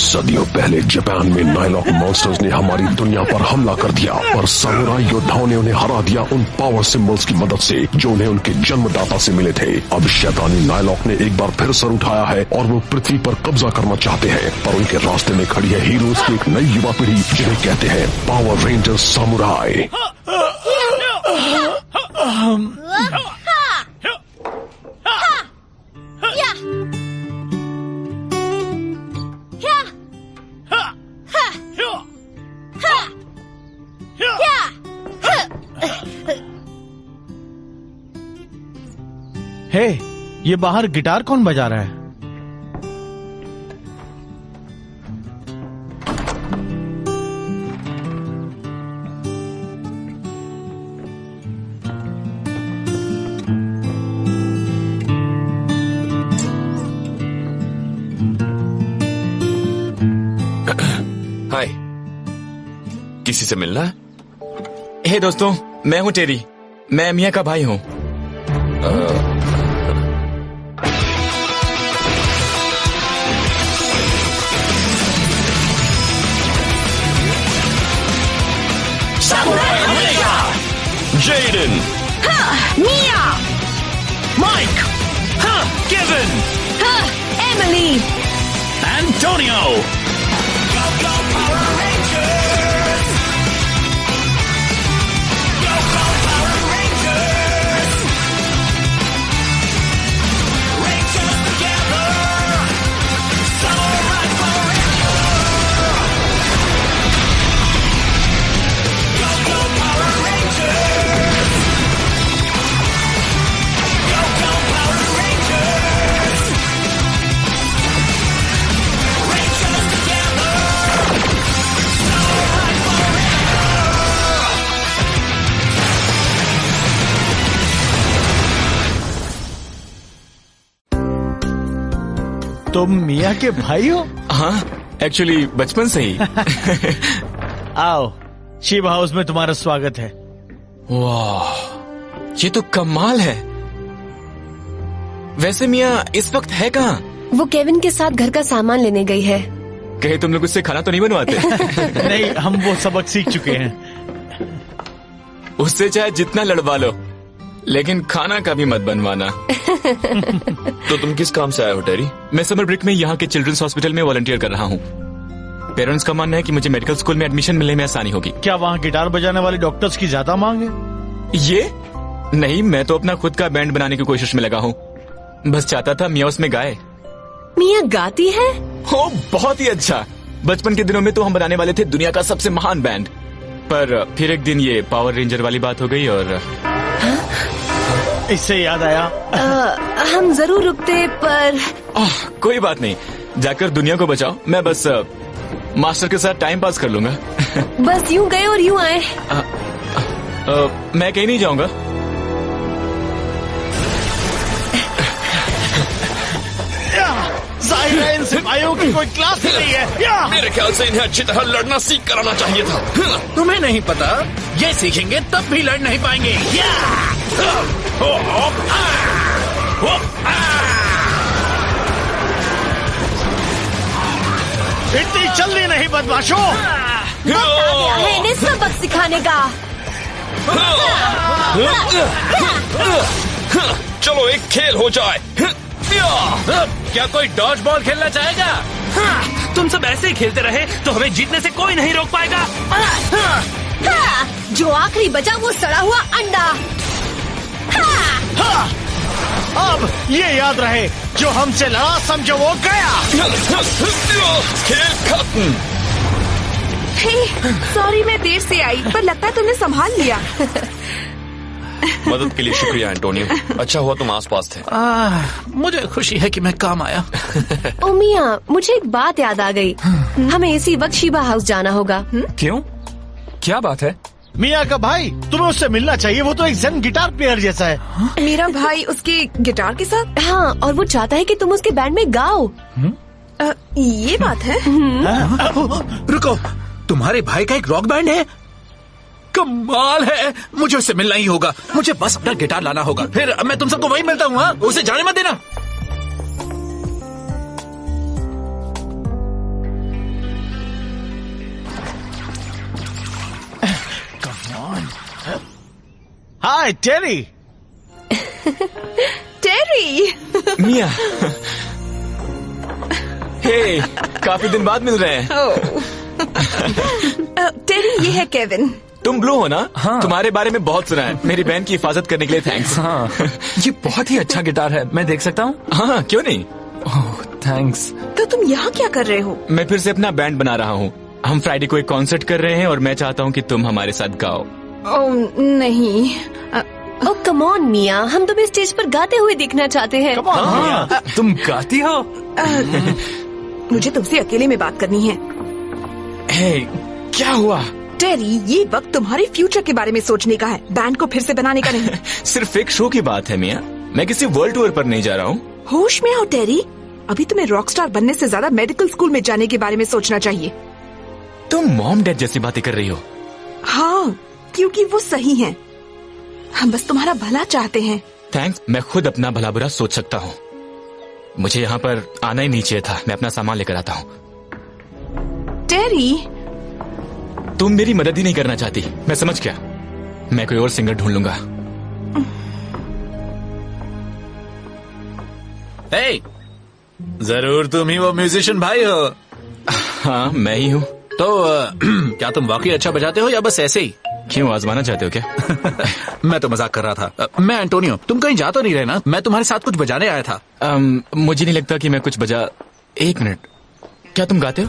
सदियों पहले जापान में नाइलॉक मॉन्स्टर्स ने हमारी दुनिया पर हमला कर दिया और सामुराई योद्धाओं ने उन्हें हरा दिया उन पावर सिंबल्स की मदद से जो उन्हें उनके जन्मदाता से मिले थे। अब शैतानी नाइलॉक ने एक बार फिर सर उठाया है और वो पृथ्वी पर कब्जा करना चाहते हैं, पर उनके रास्ते में खड़ी है हीरोज की एक नई युवा पीढ़ी जिन्हें कहते हैं पावर रेंजर्स सामुराई। हे, ये बाहर गिटार कौन बजा रहा है? हाय, किसी से मिलना है? हे दोस्तों, मैं हूँ टेरी। मैं मिया का भाई हूँ। Jaden, Mia, Mike, Kevin, Emily, Antonio, तुम मिया के भाई हो? हाँ, एक्चुअली बचपन से ही। आओ, शिव हाउस में तुम्हारा स्वागत है। वाह, ये तो कमाल है। वैसे मिया इस वक्त है कहाँ? वो केविन के साथ घर का सामान लेने गई है। कहे तुम लोग उससे खाना तो नहीं बनवाते? नहीं, हम वो सबक सीख चुके हैं। उससे चाहे जितना लड़वा लो, लेकिन खाना कभी मत बनवाना। तो तुम किस काम से आए हो टेरी? मैं समर ब्रेक में यहाँ के चिल्ड्रंस हॉस्पिटल में वॉलंटियर कर रहा हूँ। पेरेंट्स का मानना है कि मुझे मेडिकल स्कूल में एडमिशन मिलने में आसानी होगी। क्या वहाँ गिटार बजाने वाले डॉक्टर्स की ज्यादा मांग है? ये नहीं, मैं तो अपना खुद का बैंड बनाने की कोशिश में लगा हूँ। बस चाहता था मिया उसमें गाए। मिया गाती है? हो, बहुत ही अच्छा। बचपन के दिनों में तो हम बनाने वाले थे दुनिया का सबसे महान बैंड, पर फिर एक दिन ये पावर रेंजर वाली बात हो गई और इससे याद आया, हम जरूर रुकते, पर कोई बात नहीं, जाकर दुनिया को बचाओ। मैं बस मास्टर के साथ टाइम पास कर लूंगा। बस यूं गए और यूं आए। मैं कहीं नहीं जाऊंगा। जाहिर है इन सिपाहियों की कोई क्लास ही नहीं है। मेरे ख्याल से इन्हें अच्छी तरह लड़ना सीख कराना चाहिए था। तुम्हें नहीं पता, ये सीखेंगे तब भी लड़ नहीं पाएंगे। इतनी जल्दी नहीं बदमाशों। वक्त आ गया है इन्हें सबक सिखाने का। चलो एक खेल हो जाए। क्या कोई डॉज बॉल खेलना चाहेगा? तुम सब ऐसे ही खेलते रहे तो हमें जीतने से कोई नहीं रोक पाएगा। जो आखिरी बचा वो सड़ा हुआ अंडा। अब ये याद रहे, जो हमसे लड़ा समझो वो गया। खेल खत्म। सॉरी मैं देर से आई, पर लगता है तुमने संभाल लिया। मदद के लिए शुक्रिया एंटोनियो, अच्छा हुआ तुम आसपास थे। मुझे खुशी है कि मैं काम आया। ओ मिया, मुझे एक बात याद आ गई। हमें इसी वक्त शिवा हाउस जाना होगा। क्यों? क्या बात है? मिया का भाई, तुम्हें उससे मिलना चाहिए। वो तो एक जन गिटार प्लेयर जैसा है। मेरा भाई उसके गिटार के साथ? हाँ, और वो चाहता है कि तुम उसके बैंड में गाओ। ये बात है? रुको, तुम्हारे भाई का एक रॉक बैंड है? कमाल है, मुझे उससे मिलना ही होगा। मुझे बस अपना गिटार लाना होगा, फिर मैं तुम सबको वहीं मिलता हूँ। हाँ, उसे जाने मत देना। हाय टेरी। टेरी। मिया। हे, काफी दिन बाद मिल रहे हैं। टेरी, ये है केविन। तुम ब्लू हो ना? हाँ। तुम्हारे बारे में बहुत सुना है। मेरी बहन की हिफाजत करने के लिए थैंक्स। हाँ, ये बहुत ही अच्छा गिटार है, मैं देख सकता हूँ? हाँ, क्यों नहीं? ओह, थैंक्स। तो तुम यहाँ क्या कर रहे हो? मैं फिर से अपना बैंड बना रहा हूँ। हम फ्राइडे को एक कॉन्सर्ट कर रहे हैं और मैं चाहता हूँ कि तुम हमारे साथ गाओ। ओह नहीं। ओ कम ऑन मिया, हम तुम्हें स्टेज पर गाते हुए देखना चाहते हैं। हाँ, तुम गाती हो? मुझे तुमसे अकेले में बात करनी है। हे, क्या हुआ? टेरी, ये वक्त तुम्हारे फ्यूचर के बारे में सोचने का है, बैंड को फिर से बनाने का नहीं। सिर्फ एक शो की बात है मिया। मैं किसी वर्ल्ड टूर पर नहीं जा रहा हूँ। होश में आओ टेरी, अभी तुम्हें रॉकस्टार बनने से ज्यादा मेडिकल स्कूल में जाने के बारे में सोचना चाहिए। तुम मॉम डैड जैसी बातें कर रही हो। हाँ, क्योंकि वो सही हैं। हम बस तुम्हारा भला चाहते हैं। थैंक्स, मैं खुद अपना भला बुरा सोच सकता हूँ। मुझे यहाँ पर आना ही नहीं चाहिए था। मैं अपना सामान लेकर आता हूँ। टेरी, तुम मेरी मदद ही नहीं करना चाहती, मैं समझ गया। मैं कोई और सिंगर ढूंढ लूंगा। हे, जरूर तुम ही वो म्यूजिशियन भाई हो। हाँ, मैं ही हूँ। तो क्या तुम वाकई अच्छा बजाते हो या बस ऐसे ही? क्यों, आजमाना चाहते हो क्या? मैं तो मजाक कर रहा था। मैं एंटोनियो, तुम कहीं जा तो नहीं रहे ना? मैं तुम्हारे साथ कुछ बजाने आया था। मुझे नहीं लगता कि मैं कुछ बजा। एक मिनट, क्या तुम गाते हो?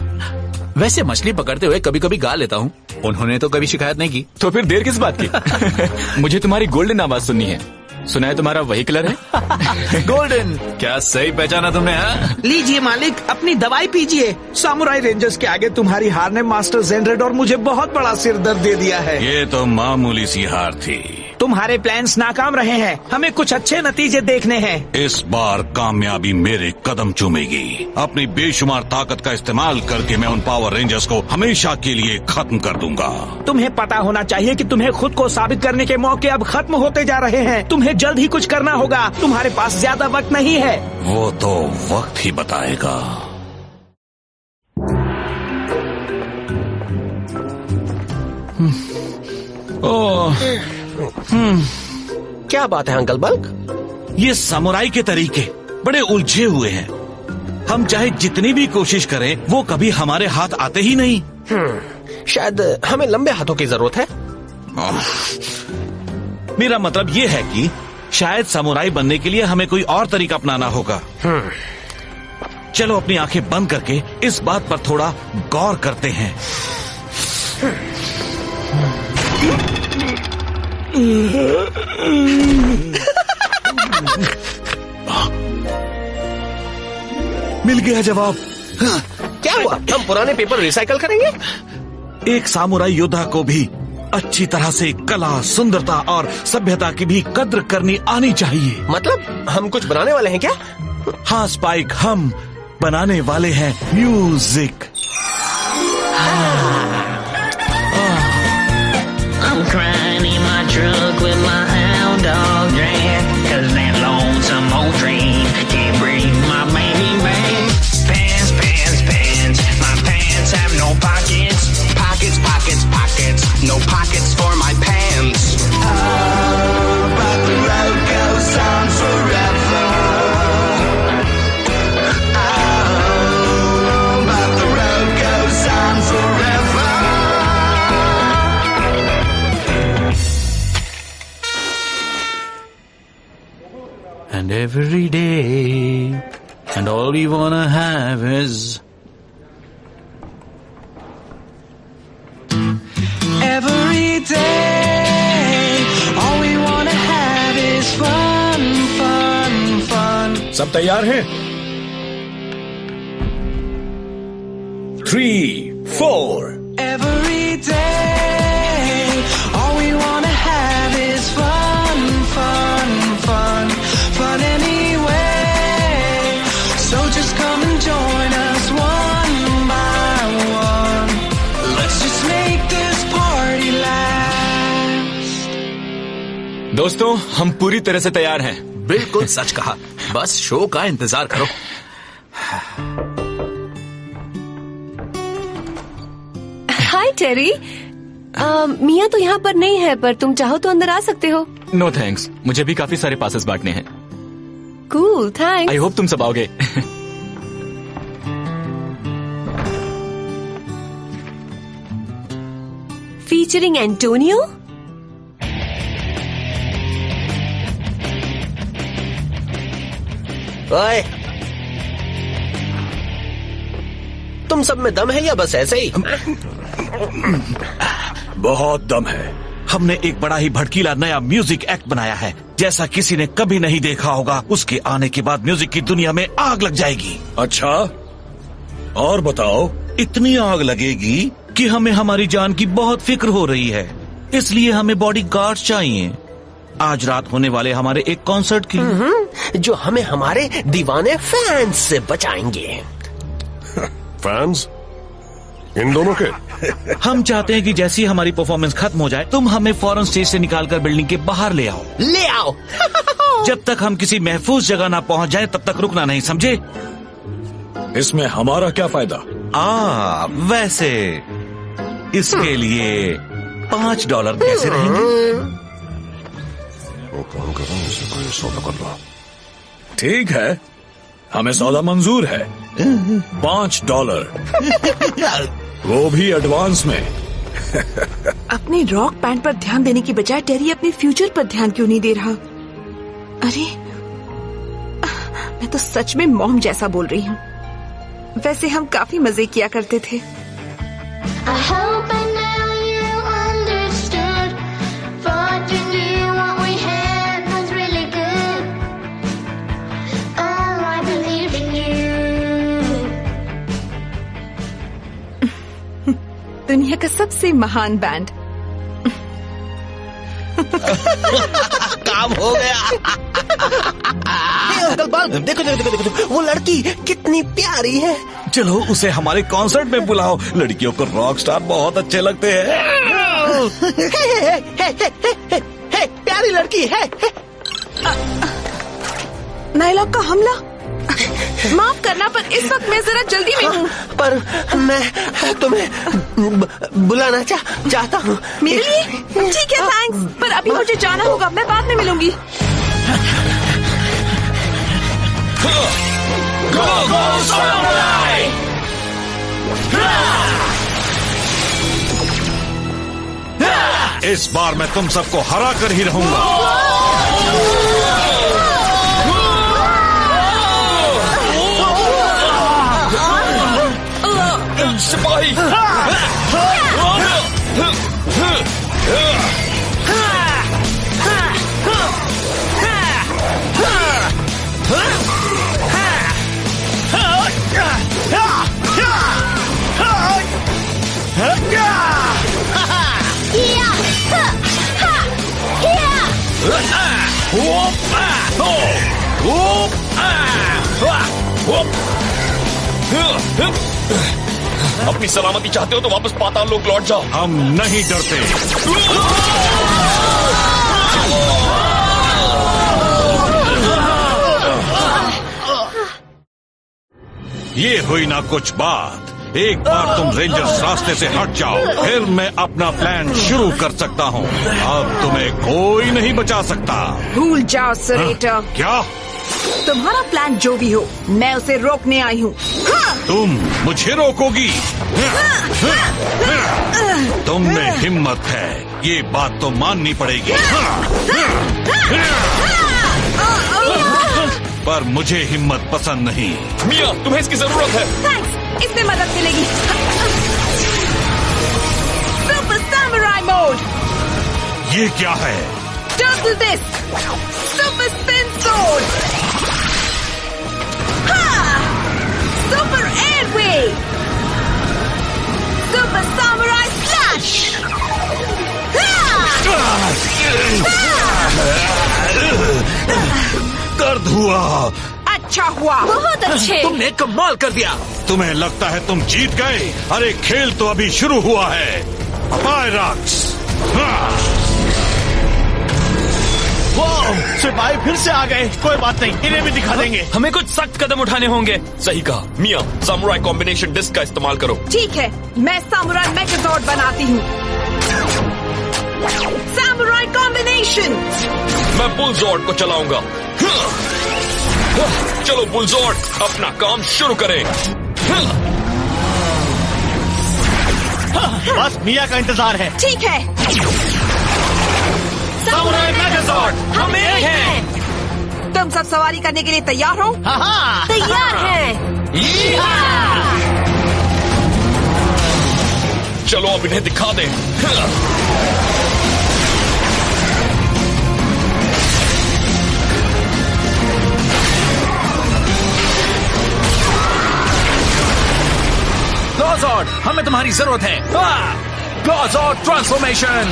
वैसे मछली पकड़ते हुए कभी कभी गा लेता हूँ। उन्होंने तो कभी शिकायत नहीं की। तो फिर देर किस बात की? मुझे तुम्हारी गोल्डन आवाज सुननी है। सुना है तुम्हारा वही कलर है? गोल्डन, क्या सही पहचाना तुमने? हाँ, लीजिए मालिक, अपनी दवाई पीजिए। सामुराई रेंजर्स के आगे तुम्हारी हार ने मास्टर जेनरेड और मुझे बहुत बड़ा सिर दर्द दे दिया है। ये तो मामूली सी हार थी। तुम्हारे प्लान्स नाकाम रहे हैं, हमें कुछ अच्छे नतीजे देखने हैं। इस बार कामयाबी मेरे कदम चूमेगी। अपनी बेशुमार ताकत का इस्तेमाल करके मैं उन पावर रेंजर्स को हमेशा के लिए खत्म कर दूंगा। तुम्हें पता होना चाहिए कि तुम्हें खुद को साबित करने के मौके अब खत्म होते जा रहे हैं। तुम्हें जल्द ही कुछ करना होगा। तुम्हारे पास ज्यादा वक्त नहीं है। वो तो वक्त ही बताएगा। क्या बात है अंकल बल्क? ये समुराई के तरीके बड़े उलझे हुए हैं। हम चाहे जितनी भी कोशिश करें, वो कभी हमारे हाथ आते ही नहीं। शायद हमें लंबे हाथों की जरूरत है। मेरा मतलब ये है कि शायद समुराई बनने के लिए हमें कोई और तरीका अपनाना होगा। चलो अपनी आंखें बंद करके इस बात पर थोड़ा गौर करते हैं। मिल गया जवाब। क्या हुआ? हम पुराने पेपर रिसाइकल करेंगे? एक सामुराई योद्धा को भी अच्छी तरह से कला, सुंदरता और सभ्यता की भी कद्र करनी आनी चाहिए। मतलब हम कुछ बनाने वाले हैं क्या? हाँ स्पाइक, हम बनाने वाले हैं music. I'm crying in my truck with my hound dog dragged, 'cause that lonesome old train can't bring my baby back. Pants, pants, pants, my pants have no pockets. Pockets, pockets, pockets, no pockets for my pants. Oh, but the road goes on forever. Oh, but the road goes on forever. and every day, and all we wanna have is every day. All we wanna have is fun, fun, fun. सब तैयार हैं? 3, 4. Every day. All we wanna have is fun, fun, fun, fun anyway. So just come and join us one by one. Let's just make this party last. दोस्तों, हम पूरी तरह से तैयार हैं। बिल्कुल सच कहा। बस शो का इंतजार करो। हाय टेरी। मिया तो यहाँ पर नहीं है, पर तुम चाहो तो अंदर आ सकते हो। नो थैंक्स, मुझे भी काफी सारे पासेस बांटने हैं। Cool, thanks. आई होप तुम सब आओगे। Featuring Antonio. ओए, तुम सब में दम है या बस ऐसे ही? बहुत दम है। हमने एक बड़ा ही भड़कीला नया म्यूजिक एक्ट बनाया है, जैसा किसी ने कभी नहीं देखा होगा। उसके आने के बाद म्यूजिक की दुनिया में आग लग जाएगी। अच्छा, और बताओ। इतनी आग लगेगी कि हमें हमारी जान की बहुत फिक्र हो रही है, इसलिए हमें बॉडी गार्ड्स चाहिए आज रात होने वाले हमारे एक कॉन्सर्ट के लिए, जो हमें हमारे दीवाने फैंस से बचाएंगे। फैंस? इन दोनों के? हम चाहते हैं कि जैसी हमारी परफॉर्मेंस खत्म हो जाए, तुम हमें फौरन स्टेज से निकालकर बिल्डिंग के बाहर ले आओ। ले आओ। जब तक हम किसी महफूज जगह ना पहुंच जाए तब तक रुकना नहीं, समझे? इसमें हमारा क्या फायदा? वैसे इसके लिए $5 कैसे रहेंगे? वो काम कर रहा हूँ, इसे कोई सौदा कर लो। ठीक है, हमें सौदा मंजूर है। $5, वो भी एडवांस में। अपने रॉक बैंड पर ध्यान देने की बजाय टेरी अपने फ्यूचर पर ध्यान क्यों नहीं दे रहा? अरे, मैं तो सच में मॉम जैसा बोल रही हूँ। वैसे हम काफी मजे किया करते थे। दुनिया का सबसे महान बैंड। काम हो गया। अंकल बाल, देखो देखो देखो देखो, वो लड़की कितनी प्यारी है। चलो उसे हमारे कॉन्सर्ट में बुलाओ। लड़कियों को रॉक स्टार बहुत अच्छे लगते हैं। प्यारी लड़की है। नायलॉक का हमला। माफ करना, पर इस वक्त मैं जरा जल्दी में हूँ। पर मैं तुम्हें बुलाना चाहता हूँ। मेरे लिए? ठीक है, थैंक्स। पर अभी मुझे जाना होगा, मैं बाद में मिलूंगी। इस बार मैं तुम सबको हरा कर ही रहूंगा। सिपाही! अपनी सलामती चाहते हो तो वापस पाताल लोक लौट जाओ। हम नहीं डरते। ये हुई ना कुछ बात। एक बार तुम रेंजर्स रास्ते से हट जाओ, फिर मैं अपना प्लान शुरू कर सकता हूँ। अब तुम्हें कोई नहीं बचा सकता। भूल जाओ सरेटर। क्या? तुम्हारा प्लान जो भी हो, मैं उसे रोकने आई हूँ। तुम मुझे रोकोगी? तुम में हिम्मत है, ये बात तो माननी पड़ेगी। पर मुझे हिम्मत पसंद नहीं। मिया, तुम्हें इसकी जरूरत है। थैंक्स, इससे मदद मिलेगी। Super samurai mode. ये क्या है? Turtle disc, super spin sword, super airway, super samurai slash. दर्द हुआ। अच्छा हुआ, बहुत अच्छे। तुमने कमाल कर दिया। तुम्हें लगता है तुम जीत गए? अरे खेल तो अभी शुरू हुआ है। पायरक्स। सिपाही फिर से आ गए। कोई बात नहीं, इन्हें भी दिखा देंगे। हमें कुछ सख्त कदम उठाने होंगे। सही कहा मिया, सामुराई कॉम्बिनेशन डिस्क का इस्तेमाल करो। ठीक है, मैं सामुराई मेगाजॉर्ड बनाती हूँ। Samurai combination. मैं बुलजॉर्ड को चलाऊंगा। चलो बुलजॉर्ड, अपना काम शुरू करें। बस मिया का इंतजार है। ठीक है। सैमुराई मेगाजॉर्ड, हम एक हैं। तुम सब सवारी करने के लिए तैयार हो? तैयार हैं। चलो अब इन्हें दिखा दें। क्लॉज़ॉर्ड, हमें तुम्हारी जरूरत है। क्लॉज़ॉर्ड ट्रांसफॉर्मेशन।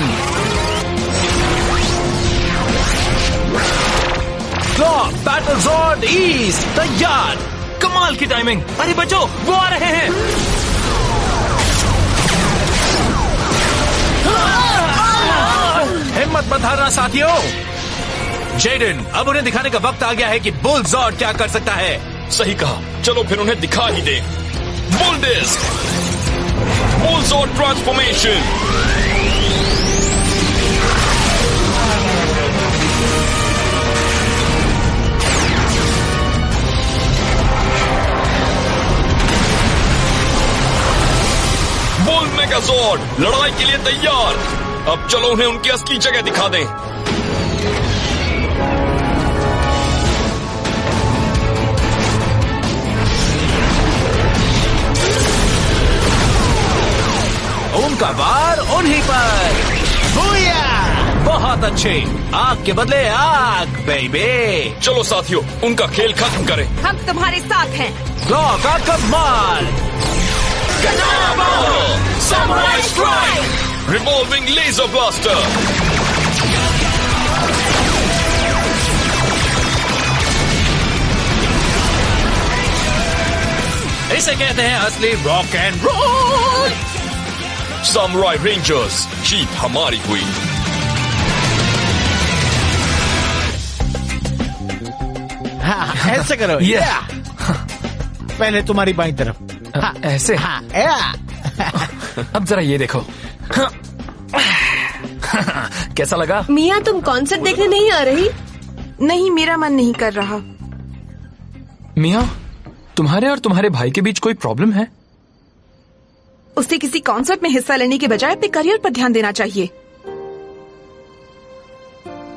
क्लॉ बैटलज़ॉर्ड ईस्ट तैयार। कमाल की टाइमिंग। अरे बच्चों, वो आ रहे हैं। हिम्मत मत हारना साथियों। जेडन, अब उन्हें दिखाने का वक्त आ गया है कि बुलजॉर्ड क्या कर सकता है। सही कहा, चलो फिर उन्हें दिखा ही दें। बुलडिस्क, बुलजॉर्ड ट्रांसफॉर्मेशन। बुल मेगाजॉर्ड, लड़ाई के लिए तैयार। अब चलो उन्हें उनकी असली जगह दिखा दें। उनका वार उन्हीं पर। बहुत अच्छे। आग के बदले आग बेबी। चलो साथियों, उनका खेल खत्म करें। हम तुम्हारे साथ हैं। क्लॉ का कमाल। Samurai Strike! Revolving Laser Blaster! इसे कहते हैं असली rock and roll. Samurai Rangers, जीत हमारी हुई। ऐसे करो। पहले तुम्हारी बाईं तरफ। ऐसे। अब जरा ये देखो। कैसा लगा? मिया, तुम कॉन्सर्ट देखने नहीं आ रही? नहीं, मेरा मन नहीं कर रहा। मिया, तुम्हारे और तुम्हारे भाई के बीच कोई प्रॉब्लम है? उसे किसी कॉन्सर्ट में हिस्सा लेने के बजाय अपने करियर पर ध्यान देना चाहिए।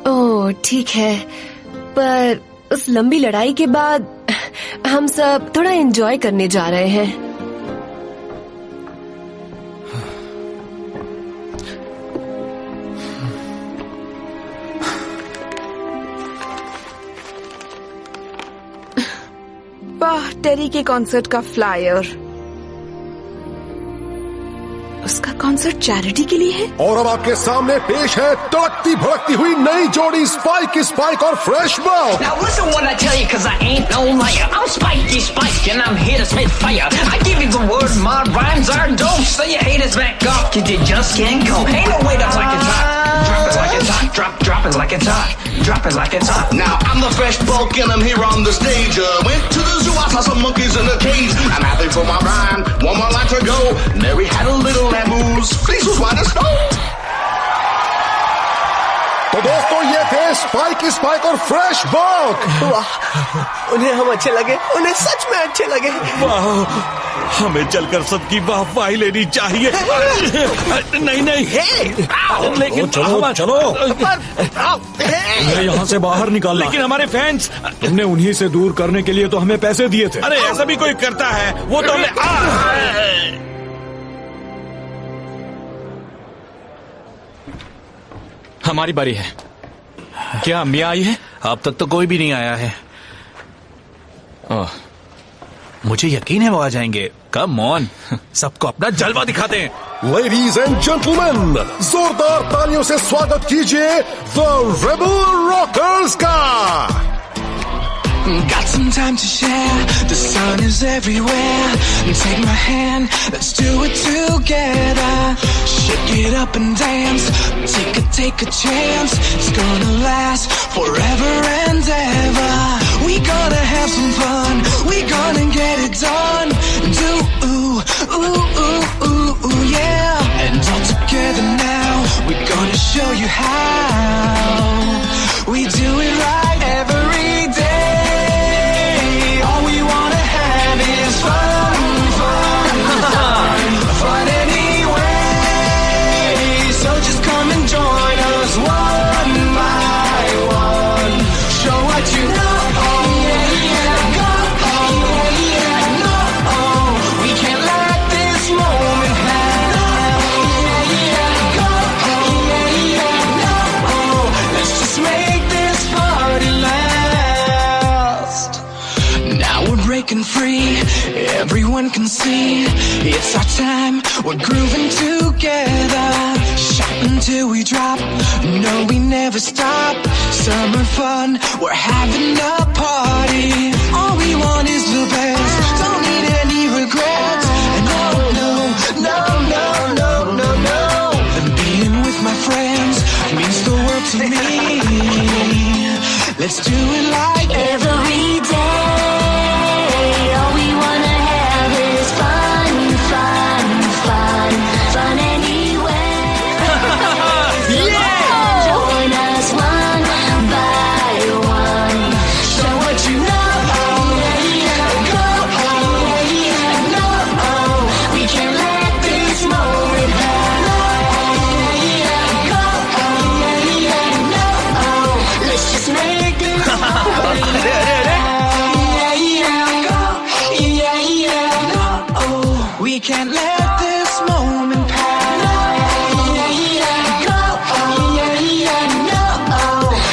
ओह ठीक है, पर उस लंबी लड़ाई के बाद हम सब थोड़ा एंजॉय करने जा रहे हैं। वाह, टेरी के कॉन्सर्ट का फ्लायर। उसका कॉन्सर्ट चैरिटी के लिए है। और अब आपके सामने पेश है तड़कती भड़कती हुई नई जोड़ी स्पाइक और fresh bulk. Now listen what I tell you, cause I ain't no liar. I'm Spikey Spike and I'm here to spit fire. I give you the word, my rhymes are dope. So your haters back off, cause you just can't go. Ain't no way to like it's hot. Drop it like it's hot. Drop it like it's hot. Drop it like it's hot. Now I'm the fresh bulk and I'm here on the stage. Went to the zoo, I saw some monkeys in a cage. I'm happy for my rhyme, one more line to go. Mary had a little lamb whose face was white as snow. तो दोस्तों, ये थे spike और fresh bulk. वाह, उन्हें हम अच्छे लगे, उन्हें सच में अच्छे लगे। वाह, हमें चलकर सबकी वाहवाही लेनी चाहिए। नहीं लेकिन चलो उन्हें यहाँ से बाहर निकालना। लेकिन हमारे फैंस, तुमने उन्हीं से दूर करने के लिए तो हमें पैसे दिए थे। अरे ऐसा भी कोई करता है? वो तो हमें हमारी बारी है। क्या मिया आई है? अब तक तो कोई भी नहीं आया है। मुझे यकीन है वो आ जाएंगे। कम ऑन, सबको अपना जलवा दिखाते हैं। लेडीज एंड जेंटलमैन, जोरदार तालियों से स्वागत कीजिए द रेबल रॉकर्स का। Got some time to share, the sun is everywhere. Take my hand, let's do it together. Shake it up and dance, take a chance. It's gonna last forever and ever. We gonna have some fun, we gonna get it done. Do ooh, ooh, ooh, ooh, ooh, yeah. And all together now, we gonna show see it's our time. We're grooving together, shopping till we drop. No, we never stop. Summer fun, we're having a party. All we want is the best. Don't need any regrets. And no, no, no, no, no, no, no. And being with my friends means the world to me. Let's do it like every day. All we wanna have is fun, fun, fun, fun anywhere. Join us one by one. Show what you know. Go, no, we can't let this moment pass. Go, no, let's just make this we can't let this moment pass.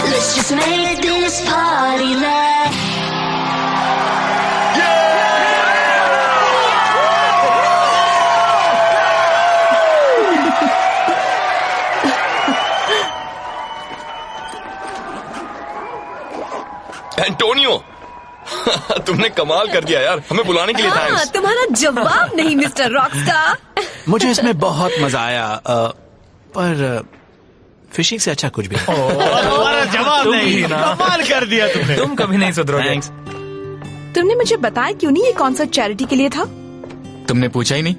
Let's just make this party last. Antonio तुमने कमाल कर दिया यार, हमें बुलाने के लिए हाँ, थैंक्स। तुम्हारा जवाब नहीं मिस्टर रॉकस्टार। मुझे इसमें बहुत मजा आया, पर फिशिंग से अच्छा कुछ भी नहीं। तुम्हारा जवाब नहीं, कमाल कर दिया तुमने। तुम कभी नहीं सुधरोगे। तुमने मुझे बताया क्यों नहीं ये कॉन्सर्ट चैरिटी के लिए था? तुमने पूछा ही नहीं।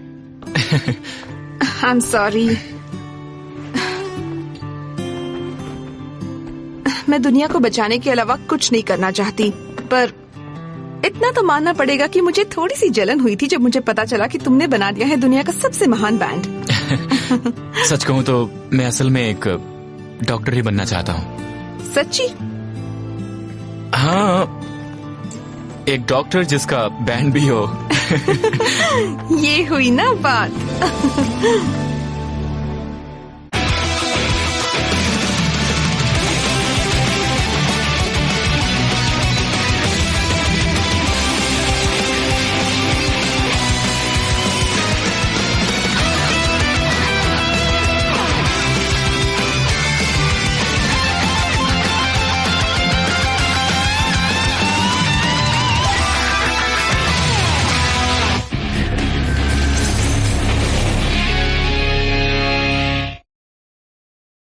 I am sorry. मैं दुनिया को बचाने के अलावा कुछ नहीं करना चाहती, पर इतना तो मानना पड़ेगा कि मुझे थोड़ी सी जलन हुई थी जब मुझे पता चला कि तुमने बना दिया है दुनिया का सबसे महान बैंड। सच कहूँ तो मैं असल में एक डॉक्टर ही बनना चाहता हूँ। सच्ची? हाँ, एक डॉक्टर जिसका बैंड भी हो। ये हुई ना बात।